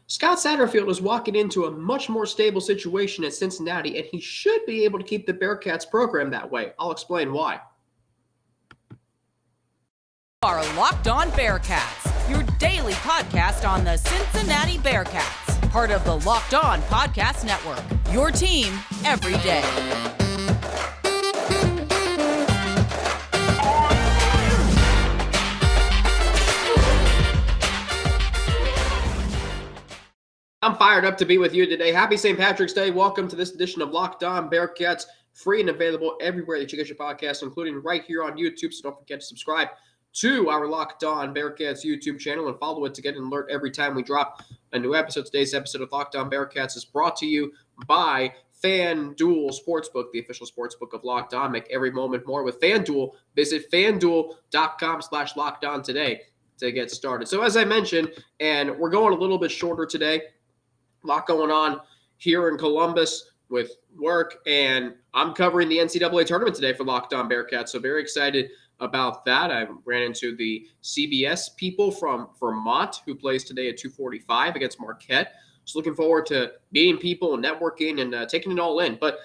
Scott Satterfield is walking into a much more stable situation at Cincinnati, and he should be able to keep the Bearcats program that way. I'll explain why. Are Locked On Bearcats, your daily podcast on the Cincinnati Bearcats, part of the Locked On Podcast Network, your team every day. I'm fired up to be with you today. Happy St. Patrick's Day. Welcome to this edition of Locked On Bearcats, free and available everywhere that you get your podcasts, including right here on YouTube. So don't forget to subscribe to our Locked On Bearcats YouTube channel and follow it to get an alert every time we drop a new episode. Today's episode of Locked On Bearcats is brought to you by FanDuel Sportsbook, the official sportsbook of Locked On. Make every moment more with FanDuel. Visit FanDuel.com/LockedOn today to get started. So as I mentioned, and we're going a little bit shorter today, a lot going on here in Columbus with work, and I'm covering the NCAA tournament today for Locked On Bearcats, so very excited about that. I ran into the CBS people from Vermont who plays today at 2:45 against Marquette. So looking forward to meeting people and networking and taking it all in. But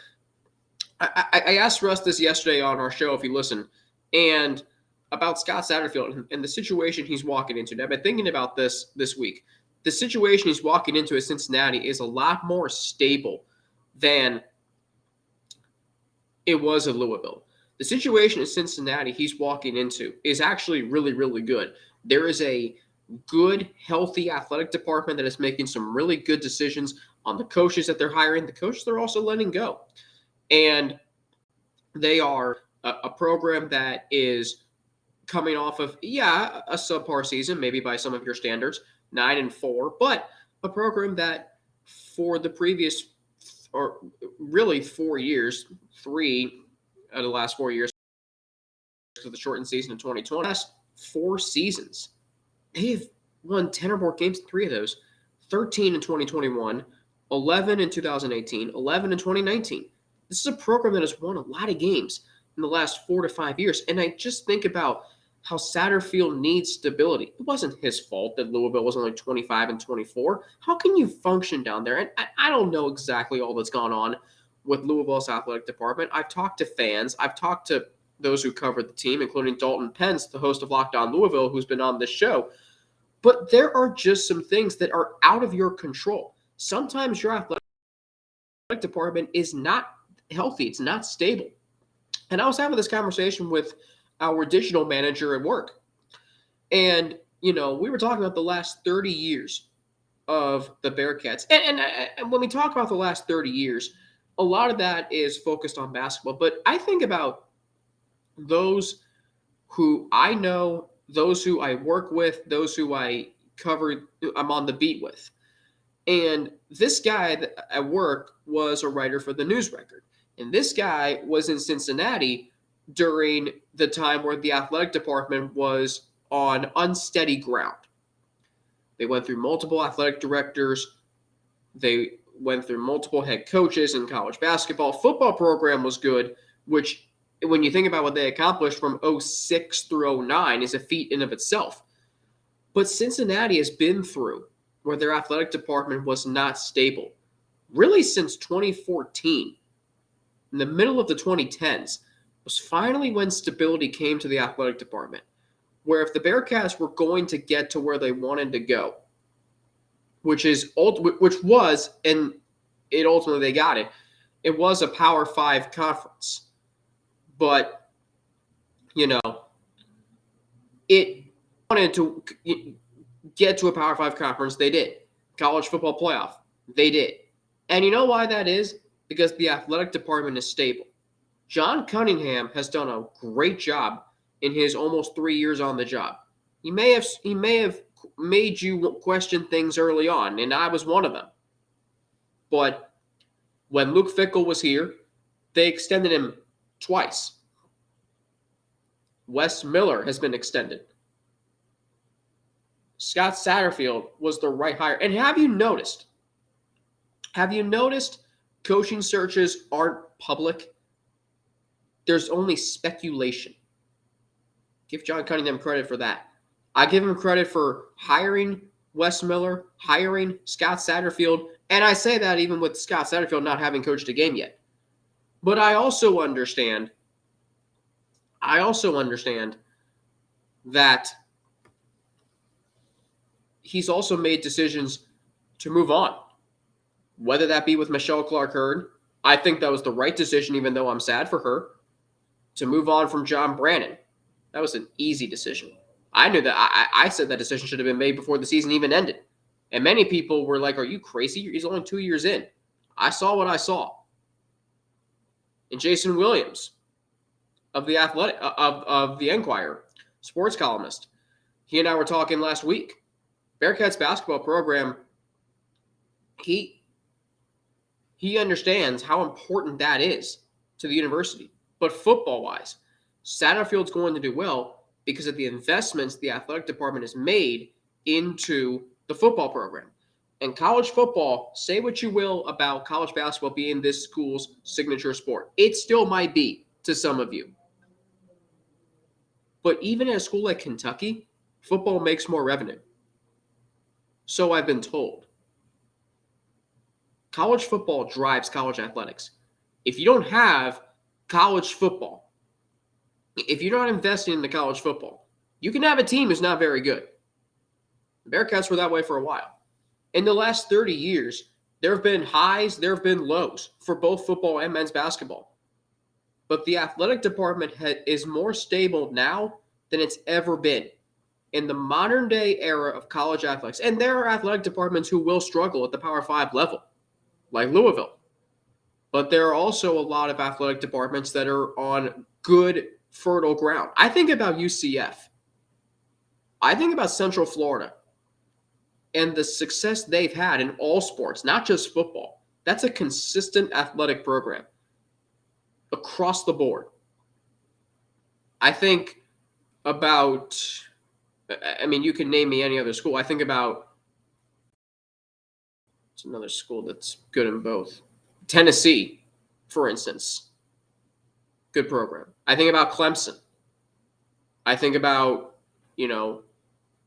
I asked Russ this yesterday on our show, if you listen, and about Scott Satterfield and the situation he's walking into. And I've been thinking about this week. The situation he's walking into at Cincinnati is a lot more stable than it was at Louisville. The situation at Cincinnati he's walking into is actually really, really good. There is a good, healthy athletic department that is making some really good decisions on the coaches that they're hiring, the coaches they're also letting go. And they are a program that is coming off of, a subpar season, maybe by some of your standards, 9-4, but a program that for the previous, or really 4 years, 3 out of the last 4 years, because of the shortened season in 2020, last 4 seasons, they've won 10 or more games in 3 of those, 13 in 2021, 11 in 2018, 11 in 2019. This is a program that has won a lot of games in the last 4 to 5 years, and I just think about how Satterfield needs stability. It wasn't his fault that Louisville was only 25-24. How can you function down there? And I don't know exactly all that's gone on with Louisville's athletic department. I've talked to fans. I've talked to those who covered the team, including Dalton Pence, the host of Locked On Louisville, who's been on this show. But there are just some things that are out of your control. Sometimes your athletic department is not healthy. It's not stable. And I was having this conversation with our digital manager at work. And, we were talking about the last 30 years of the Bearcats. And when we talk about the last 30 years, a lot of that is focused on basketball. But I think about those who I know, those who I work with, those who I'm on the beat with. And this guy at work was a writer for the News Record. And this guy was in Cincinnati during the time where the athletic department was on unsteady ground. They went through multiple athletic directors. They went through multiple head coaches in college basketball. Football program was good, which when you think about what they accomplished from 06 through 09 is a feat in of itself. But Cincinnati has been through where their athletic department was not stable, really since 2014. In the middle of the 2010s, was finally when stability came to the athletic department, where if the Bearcats were going to get to where they wanted to go, which was, and it ultimately they got it, it was a Power 5 conference. But, it wanted to get to a Power 5 conference. They did. College football playoff. They did. And you know why that is? Because the athletic department is stable. John Cunningham has done a great job in his almost 3 years on the job. He may have made you question things early on, and I was one of them. But when Luke Fickell was here, they extended him twice. Wes Miller has been extended. Scott Satterfield was the right hire. And have you noticed coaching searches aren't public? There's only speculation. Give John Cunningham credit for that. I give him credit for hiring Wes Miller, hiring Scott Satterfield, and I say that even with Scott Satterfield not having coached a game yet. But I also understand that he's also made decisions to move on, whether that be with Michelle Clark-Heard. I think that was the right decision, even though I'm sad for her, to move on from John Brannon. That was an easy decision. I knew that. I said that decision should have been made before the season even ended. And many people were like, are you crazy? He's only 2 years in. I saw what I saw. And Jason Williams of the of the Enquirer, sports columnist, he and I were talking last week. Bearcats basketball program, he understands how important that is to the university. But football-wise, Satterfield's going to do well because of the investments the athletic department has made into the football program. And college football, say what you will about college basketball being this school's signature sport. It still might be to some of you. But even at a school like Kentucky, football makes more revenue. So I've been told. College football drives college athletics. If you don't have college football, if you're not investing in the college football, you can have a team who's not very good. The Bearcats were that way for a while. In the last 30 years, there have been highs, there have been lows for both football and men's basketball. But the athletic department is more stable now than it's ever been in the modern day era of college athletics. And there are athletic departments who will struggle at the Power 5 level, like Louisville. But there are also a lot of athletic departments that are on good, fertile ground. I think about UCF. I think about Central Florida and the success they've had in all sports, not just football. That's a consistent athletic program across the board. I think about, you can name me any other school. I think about, it's another school that's good in both. Tennessee, for instance, good program. I think about Clemson. I think about,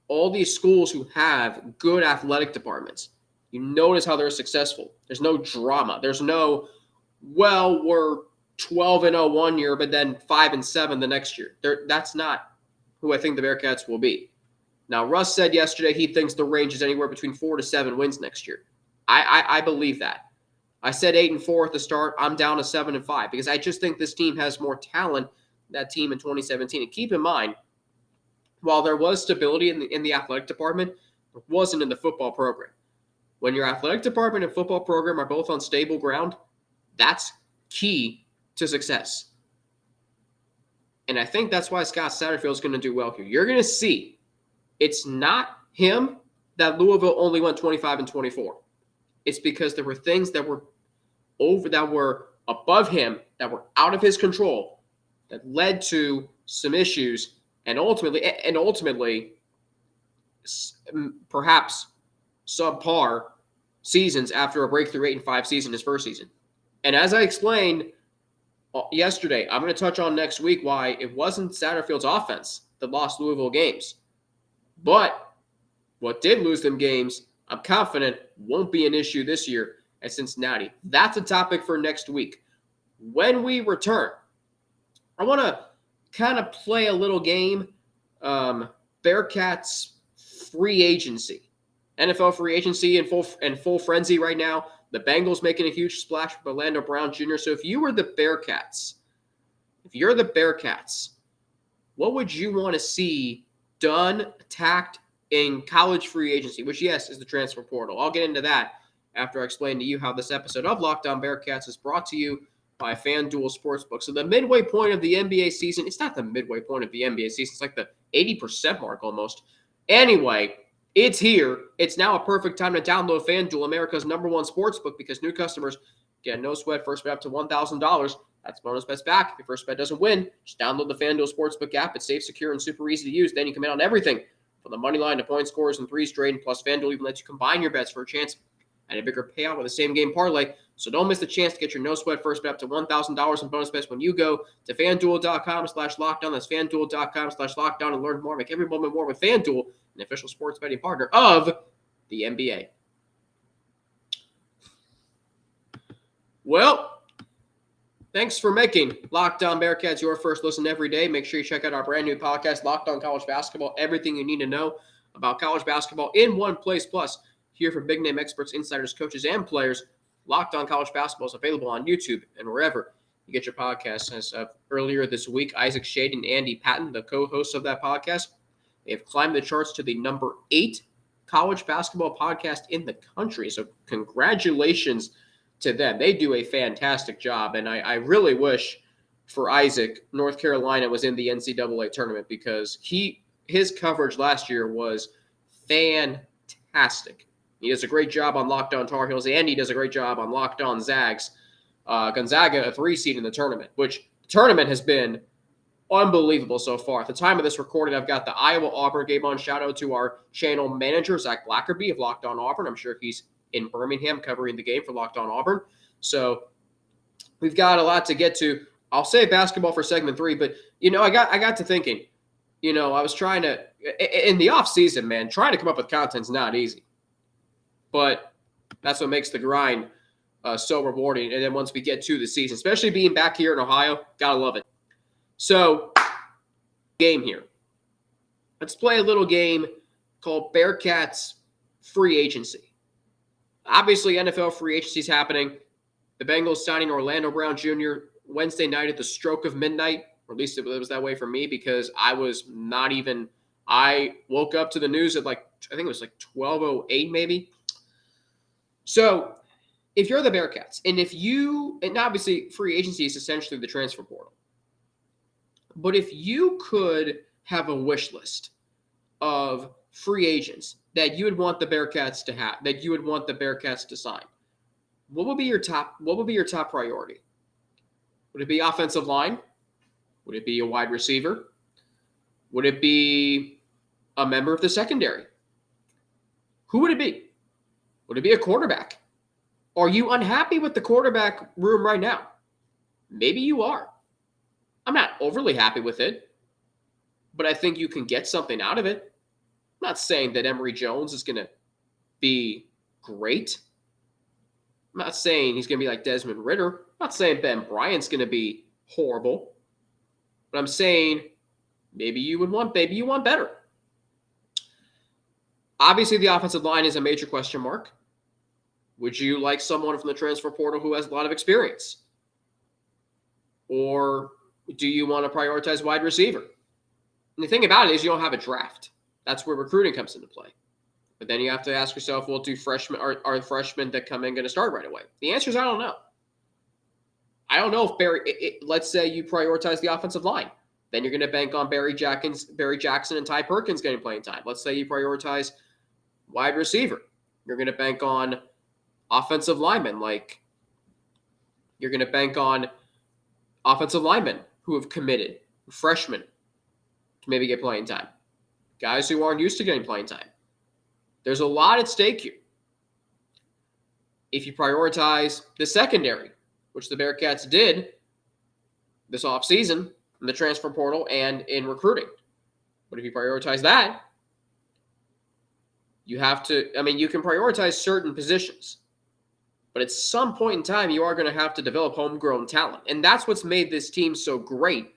all these schools who have good athletic departments. You notice how they're successful. There's no drama. There's no, we're 12-0 one year, but then 5-7 the next year. That's not who I think the Bearcats will be. Now, Russ said yesterday he thinks the range is anywhere between 4 to 7 wins next year. I believe that. I said 8-4 at the start. I'm down to 7-5 because I just think this team has more talent than that team in 2017. And keep in mind, while there was stability in the athletic department, it wasn't in the football program. When your athletic department and football program are both on stable ground, that's key to success. And I think that's why Scott Satterfield is going to do well here. You're going to see it's not him that Louisville only went 25-24. It's because there were things that were above him, that were out of his control, that led to some issues. And ultimately, perhaps subpar seasons after a breakthrough 8-5 season, his first season. And as I explained yesterday, I'm going to touch on next week why it wasn't Satterfield's offense that lost Louisville games. But what did lose them games, I'm confident won't be an issue this year at Cincinnati. That's a topic for next week. When we return, I want to kind of play a little game. Bearcats free agency. NFL free agency in full frenzy right now. The Bengals making a huge splash with Orlando Brown Jr. So if you're the Bearcats, what would you want to see done, attacked in college free agency, which, yes, is the transfer portal? I'll get into that after I explain to you how this episode of Locked On Bearcats is brought to you by FanDuel Sportsbook. So the midway point of the NBA season, it's not the midway point of the NBA season. It's like the 80% mark almost. Anyway, it's here. It's now a perfect time to download FanDuel, America's #1 sportsbook, because new customers get no sweat first bet up to $1,000. That's bonus bets back. If your first bet doesn't win, just download the FanDuel Sportsbook app. It's safe, secure, and super easy to use. Then you can bet on everything from the money line to point scores and threes trading. Plus, FanDuel even lets you combine your bets for a chance at a bigger payout with a same-game parlay. So don't miss the chance to get your no-sweat first bet up to $1,000 in bonus bets when you go to FanDuel.com/lockdown. That's FanDuel.com/lockdown and learn more. Make every moment more with FanDuel, an official sports betting partner of the NBA. Well, thanks for making Locked On Bearcats your first listen every day. Make sure you check out our brand new podcast, Locked On College Basketball. Everything you need to know about college basketball in one place. Plus, hear from big-name experts, insiders, coaches, and players. Locked On College Basketball is available on YouTube and wherever you get your podcasts. As of earlier this week, Isaac Shade and Andy Patton, the co-hosts of that podcast, they have climbed the charts to the number 8 college basketball podcast in the country. So congratulations to them. They do a fantastic job, and I really wish for Isaac, North Carolina was in the NCAA tournament because his coverage last year was fantastic. He does a great job on Locked On Tar Heels, and he does a great job on Locked On Zags. Gonzaga, a 3 seed in the tournament, which the tournament has been unbelievable so far. At the time of this recording, I've got the Iowa-Auburn game on. Shout out to our channel manager, Zach Blackerby of Locked On Auburn. I'm sure he's in Birmingham covering the game for Locked On Auburn. So we've got a lot to get to. I'll save basketball for segment 3, but, I got to thinking, I was trying to, in the off season, man, trying to come up with content's not easy. But that's what makes the grind so rewarding. And then once we get to the season, especially being back here in Ohio, gotta love it. So, game here. Let's play a little game called Bearcats Free Agency. Obviously, NFL free agency is happening. The Bengals signing Orlando Brown Jr. Wednesday night at the stroke of midnight. Or at least it was that way for me because I woke up to the news at I think it was 12:08 maybe. So, if you're the Bearcats, and obviously free agency is essentially the transfer portal. But if you could have a wish list of free agents that you would want the Bearcats to have, that you would want the Bearcats to sign, what would be your top priority? Would it be offensive line? Would it be a wide receiver? Would it be a member of the secondary? Who would it be? Would it be a quarterback? Are you unhappy with the quarterback room right now? Maybe you are. I'm not overly happy with it, but I think you can get something out of it. I'm not saying that Emory Jones is going to be great. I'm not saying he's going to be like Desmond Ridder. I'm not saying Ben Bryant's going to be horrible. But I'm saying maybe you want better. Obviously, the offensive line is a major question mark. Would you like someone from the transfer portal who has a lot of experience? Or do you want to prioritize wide receiver? And the thing about it is you don't have a draft. That's where recruiting comes into play. But then you have to ask yourself, well, are freshmen that come in going to start right away? The answer is I don't know. I don't know if let's say you prioritize the offensive line. Then you're going to bank on Barry Jackson and Ty Perkins getting playing time. Let's say you prioritize wide receiver. You're going to bank on offensive linemen. You're going to bank on offensive linemen who have committed, freshmen, to maybe get playing time. Guys who aren't used to getting playing time. There's a lot at stake here. If you prioritize the secondary, which the Bearcats did this offseason in the transfer portal and in recruiting. But if you prioritize that, you can prioritize certain positions. But at some point in time, you are going to have to develop homegrown talent. And that's what's made this team so great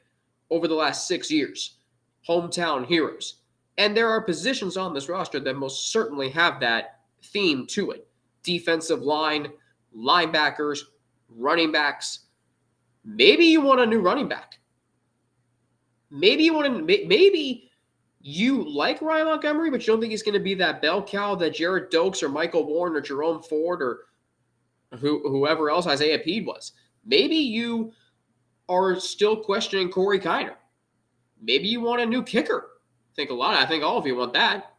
over the last 6 years. Hometown heroes. And there are positions on this roster that most certainly have that theme to it. Defensive line, linebackers, running backs. Maybe you want a new running back. Maybe you like Ryan Montgomery, but you don't think he's going to be that bell cow that Jared Dokes or Michael Warren or Jerome Ford or whoever else Isaiah Peed was. Maybe you are still questioning Corey Kiner. Maybe you want a new kicker. I think all of you want that.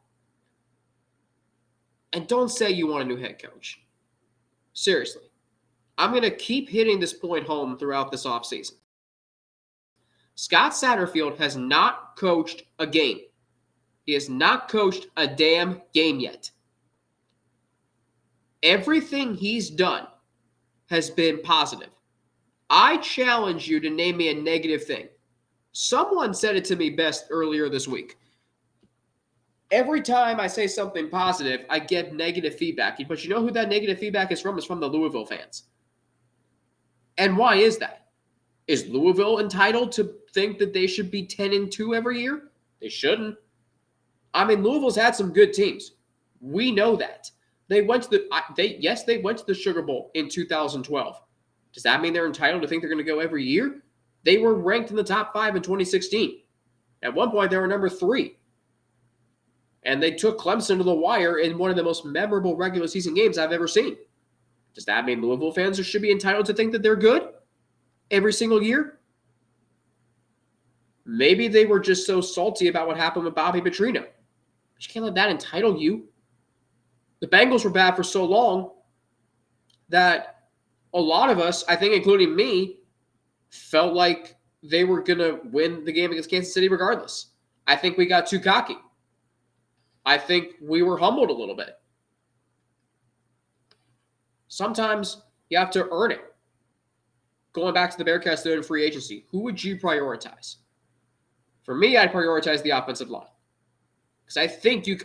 And don't say you want a new head coach. Seriously. I'm going to keep hitting this point home throughout this offseason. Scott Satterfield has not coached a game. He has not coached a damn game yet. Everything he's done has been positive. I challenge you to name me a negative thing. Someone said it to me best earlier this week. every time I say something positive, I get negative feedback. But you know who that negative feedback is from? It's from the Louisville fans. And why is that? Is Louisville entitled to think that they should be 10-2 every year? They shouldn't. I mean, Louisville's had some good teams. We know that. They went to they went to the Sugar Bowl in 2012. Does that mean they're entitled to think they're going to go every year? They were ranked in the top 5 in 2016. At one point, they were number 3. And they took Clemson to the wire in one of the most memorable regular season games I've ever seen. Does that mean Louisville fans should be entitled to think that they're good every single year? Maybe they were just so salty about what happened with Bobby Petrino. But you can't let that entitle you. The Bengals were bad for so long that a lot of us, I think including me, felt like they were going to win the game against Kansas City regardless. I think we got too cocky. I think we were humbled a little bit. Sometimes you have to earn it. Going back to the Bearcats doing free agency, who would you prioritize? For me, I'd prioritize the offensive line. Because I think you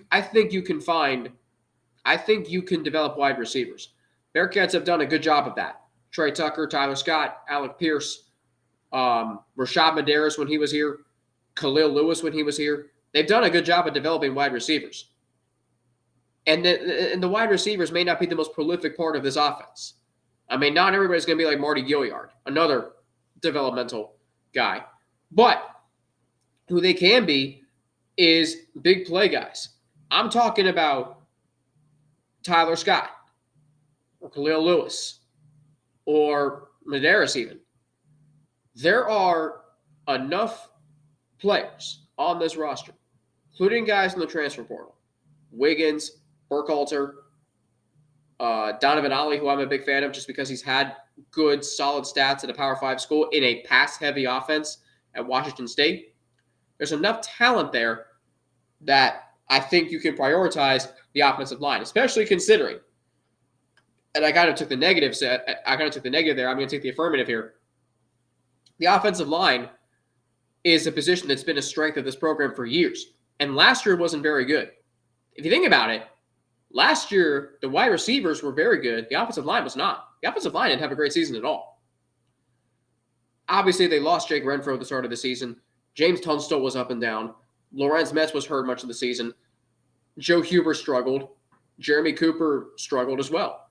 can develop wide receivers. Bearcats have done a good job of that. Trey Tucker, Tyler Scott, Alec Pierce, Rashad Medeiros when he was here, Khalil Lewis when he was here. They've done a good job of developing wide receivers. And the wide receivers may not be the most prolific part of this offense. I mean, not everybody's going to be like Marty Gilliard, another developmental guy. But who they can be is big play guys. I'm talking about Tyler Scott or Khalil Lewis or Medeiros even. There are enough players on this roster, including guys in the transfer portal, Wiggins, Burkhalter, Donovan Ollie, who I'm a big fan of just because he's had good, solid stats at a Power 5 school in a pass-heavy offense at Washington State. There's enough talent there that I think you can prioritize the offensive line, especially considering, and I kind of took the negative there. I'm going to take the affirmative here. The offensive line is a position that's been a strength of this program for years. And last year wasn't very good. If you think about it, last year, the wide receivers were very good. The offensive line was not. The offensive line didn't have a great season at all. Obviously, they lost Jake Renfro at the start of the season. James Tunstall was up and down. Lorenz Metz was hurt much of the season. Joe Huber struggled. Jeremy Cooper struggled as well.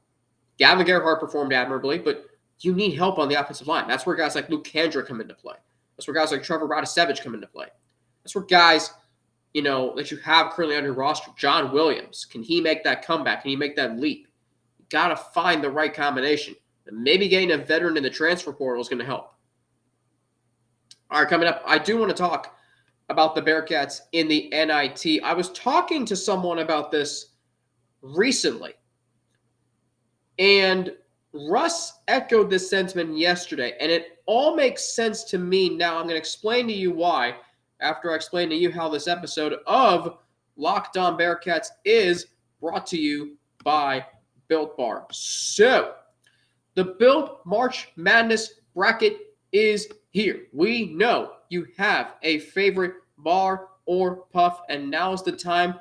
Gavin Gerhardt performed admirably, but you need help on the offensive line. That's where guys like Luke Kandra come into play. That's where guys like Trevor Radisevich come into play. That's where guys, that you have currently on your roster. John Williams, can he make that comeback? Can he make that leap? You got to find the right combination. And maybe getting a veteran in the transfer portal is going to help. All right, coming up, I do want to talk about the Bearcats in the NIT. I was talking to someone about this recently, and Russ echoed this sentiment yesterday, and it all makes sense to me now. I'm going to explain to you why after I explain to you how this episode of Locked On Bearcats is brought to you by Built Bar. So, the Built March Madness bracket is here. We know you have a favorite bar or puff, and now's the time,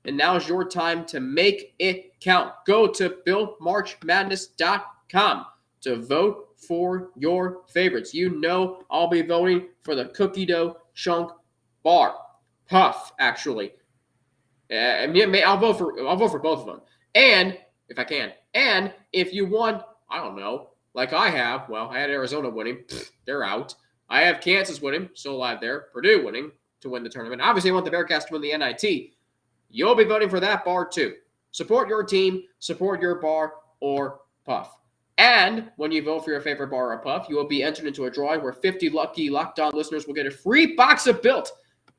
and now's your time to make it count. Go to BuiltMarchMadness.com to vote for your favorites. I'll be voting for the cookie dough chunk bar puff. Actually, I'll vote for both of them, and if I can, and if you want, I don't know, like I have. Well, I had Arizona winning. They're out. I have Kansas winning, still alive there. Purdue winning to win the tournament. Obviously, I want the Bearcats to win the NIT. You'll be voting for that bar too. Support your team, support your bar or puff. And when you vote for your favorite bar or puff, you will be entered into a drawing where 50 lucky Locked On listeners will get a free box of Built.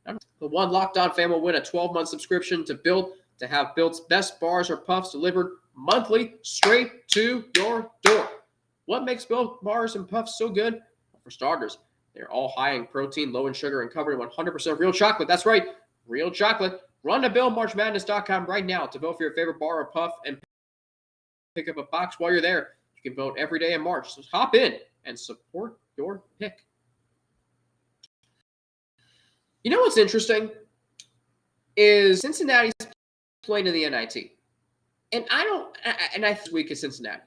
The one Locked On fan will win a 12-month subscription to Built to have Built's best bars or puffs delivered monthly straight to your door. What makes Built bars and puffs so good? Well, for starters, they're all high in protein, low in sugar, and covered in 100% real chocolate. That's right, real chocolate. Run to BuiltMarchMadness.com right now to vote for your favorite bar or puff and pick up a box while you're there. You can vote every day in March. So hop in and support your pick. You know what's interesting is Cincinnati's playing in the NIT. And I this week is Cincinnati.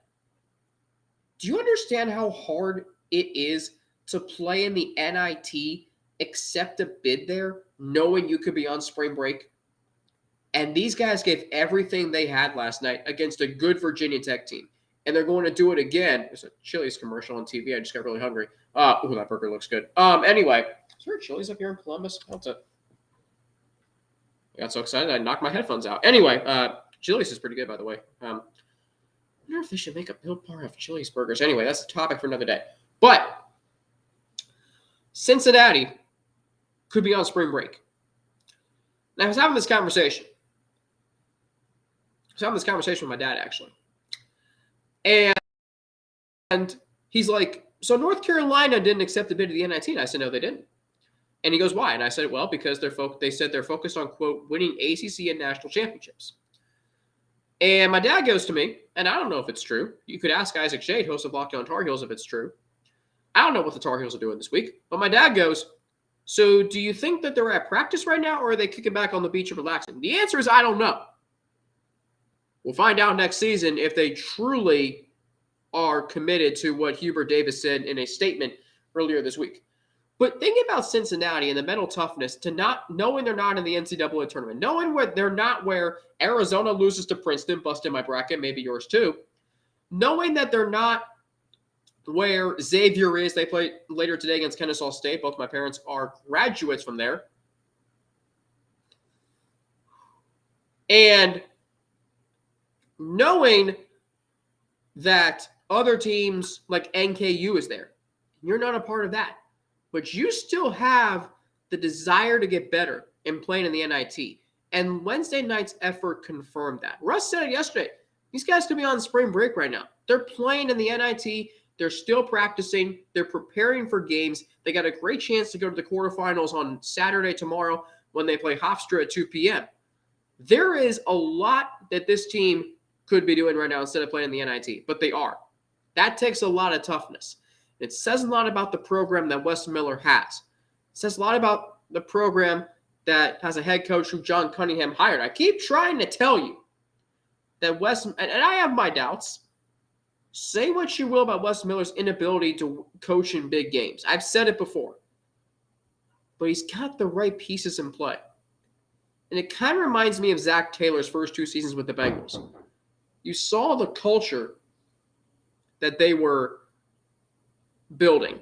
Do you understand how hard it is to play in the NIT, accept a bid there, knowing you could be on spring break? And these guys gave everything they had last night against a good Virginia Tech team. And they're going to do it again. There's a Chili's commercial on TV. I just got really hungry. Ooh, that burger looks good. Anyway, is there a Chili's up here in Columbus? I got so excited I knocked my headphones out. Anyway, Chili's is pretty good, by the way. I wonder if they should make a Built Bar of Chili's burgers. Anyway, that's a topic for another day. But Cincinnati could be on spring break. And I was having this conversation. With my dad, actually. And he's like, so North Carolina didn't accept the bid to the NIT. And I said, no, they didn't. And he goes, why? And I said, well, because they said they're focused on, quote, winning ACC and national championships. And my dad goes to me, and I don't know if it's true. You could ask Isaac Shade, host of Locked On Tar Heels, if it's true. I don't know what the Tar Heels are doing this week. But my dad goes, so do you think that they're at practice right now, or are they kicking back on the beach and relaxing? The answer is I don't know. We'll find out next season if they truly are committed to what Hubert Davis said in a statement earlier this week. But think about Cincinnati and the mental toughness to not knowing they're not in the NCAA tournament, knowing they're not where Arizona loses to Princeton, busted my bracket, maybe yours too, knowing that they're not where Xavier is. They play later today against Kennesaw State. Both my parents are graduates from there. And knowing that other teams like NKU is there. You're not a part of that. But you still have the desire to get better in playing in the NIT. And Wednesday night's effort confirmed that. Russ said it yesterday. These guys could be on spring break right now. They're playing in the NIT. They're still practicing. They're preparing for games. They got a great chance to go to the quarterfinals on Saturday tomorrow when they play Hofstra at 2 p.m. There is a lot that this team could be doing right now instead of playing in the NIT, but they are. That takes a lot of toughness. It says a lot about the program that Wes Miller has. It says a lot about the program that has a head coach who John Cunningham hired. I keep trying to tell you that Wes, and I have my doubts. Say what you will about Wes Miller's inability to coach in big games. I've said it before. But he's got the right pieces in play. And it kind of reminds me of Zach Taylor's first 2 seasons with the Bengals. You saw the culture that they were building.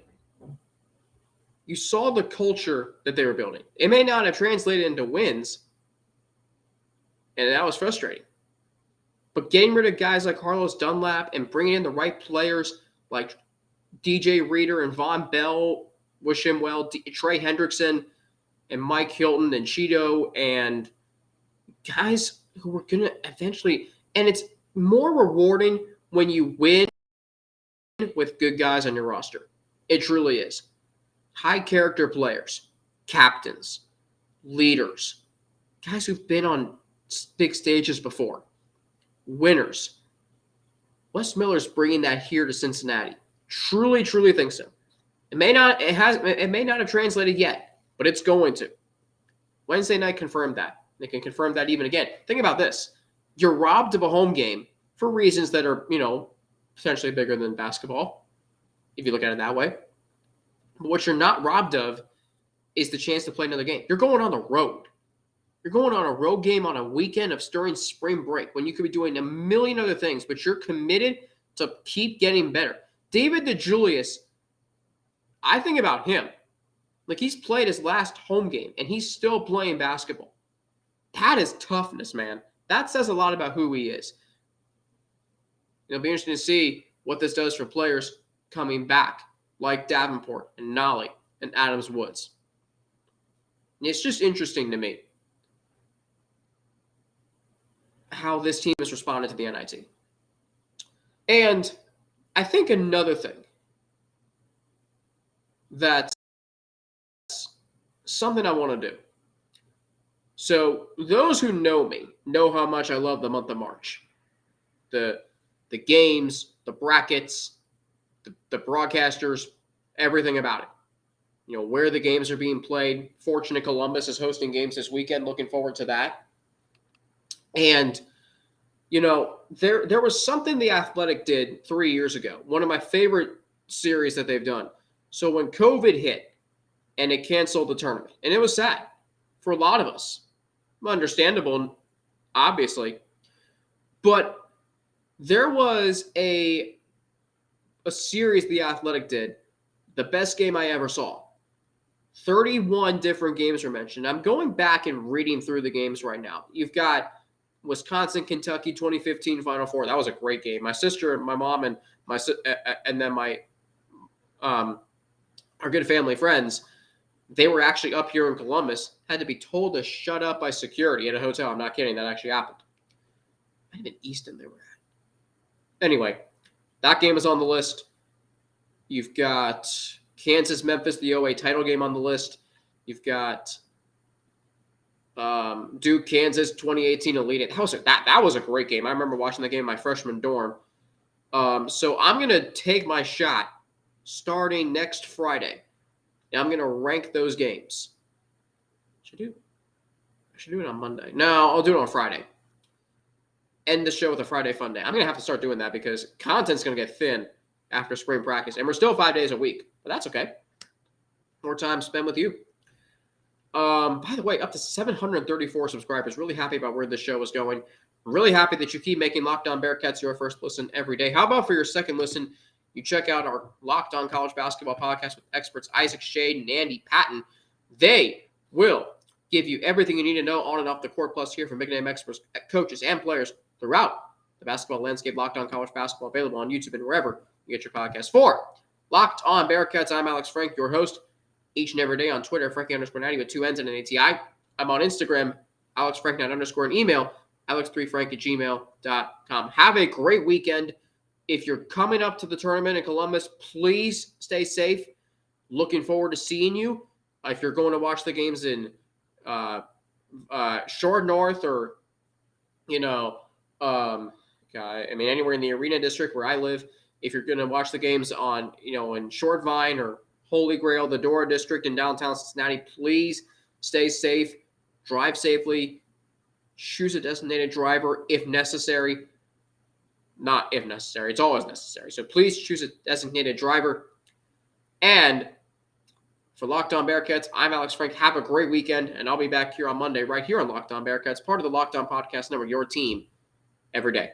You saw the culture that they were building. It may not have translated into wins, and that was frustrating. But getting rid of guys like Carlos Dunlap and bringing in the right players like DJ Reader and Von Bell, wish him well, Trey Hendrickson and Mike Hilton and Cheeto and guys who were going to eventually – and it's more rewarding when you win with good guys on your roster. It truly is. High character players, captains, leaders, guys who've been on big stages before, winners. Wes Miller's bringing that here to Cincinnati. Truly, truly think so. It may not have translated yet, but it's going to. Wednesday night confirmed that. They can confirm that even again. Think about this. You're robbed of a home game for reasons that are, potentially bigger than basketball, if you look at it that way. But what you're not robbed of is the chance to play another game. You're going on the road. You're going on a road game on a weekend during spring break when you could be doing a million other things, but you're committed to keep getting better. David DeJulius, I think about him. Like, he's played his last home game, and he's still playing basketball. That is toughness, man. That says a lot about who he is. It'll be interesting to see what this does for players coming back, like Davenport and Nolly and Adams Woods. And it's just interesting to me how this team has responded to the NIT. And I think another thing that's something I want to do. So those who know me know how much I love the month of March. The games, the brackets, the broadcasters, everything about it. where the games are being played. Fortunate Columbus is hosting games this weekend. Looking forward to that. And, there was something The Athletic did 3 years ago. One of my favorite series that they've done. So when COVID hit and it canceled the tournament, and it was sad for a lot of us. Understandable, obviously. But there was a series The Athletic did, the best game I ever saw. 31 different games were mentioned. I'm going back and reading through the games right now. You've got Wisconsin, Kentucky, 2015 Final Four. That was a great game. My sister, my mom, and then my our good family friends, they were actually up here in Columbus, had to be told to shut up by security at a hotel. I'm not kidding. That actually happened. Might have been Easton they were at. Anyway, that game is on the list. You've got Kansas, Memphis, the OA title game on the list. You've got Duke, Kansas, 2018 Elite Eight. That was a great game. I remember watching the game in my freshman dorm. So I'm going to take my shot starting next Friday. And I'm going to rank those games. I should do it on Monday. No, I'll do it on Friday. End the show with a Friday fun day. I'm going to have to start doing that because content's going to get thin after spring practice. And we're still 5 days a week. But that's okay. More time spent with you. By the way, up to 734 subscribers. Really happy about where this show is going. Really happy that you keep making Locked On Bearcats your first listen every day. How about for your second listen, you check out our Locked On College Basketball podcast with experts Isaac Shade and Andy Patton. They will give you everything you need to know on and off the court, plus hear from big-name experts, coaches, and players throughout the basketball landscape. Locked On College Basketball, available on YouTube and wherever you get your podcast. For Locked On Bearcats, I'm Alex Frank, your host, each and every day on Twitter, Frankie_Natty with 2 N's and an ATI. I'm on Instagram, AlexFrankNat_, and email, alex3frank@gmail.com. Have a great weekend. If you're coming up to the tournament in Columbus, please stay safe. Looking forward to seeing you. If you're going to watch the games in Shore North or, anywhere in the Arena District where I live, if you're going to watch the games on, in Short Vine or Holy Grail, the Dora District in downtown Cincinnati, please stay safe, drive safely, choose a designated driver if necessary. Not if necessary, it's always necessary. So please choose a designated driver. And for Locked On Bearcats, I'm Alex Frank. Have a great weekend, and I'll be back here on Monday right here on Locked On Bearcats, part of the Locked On Podcast Network, your team every day.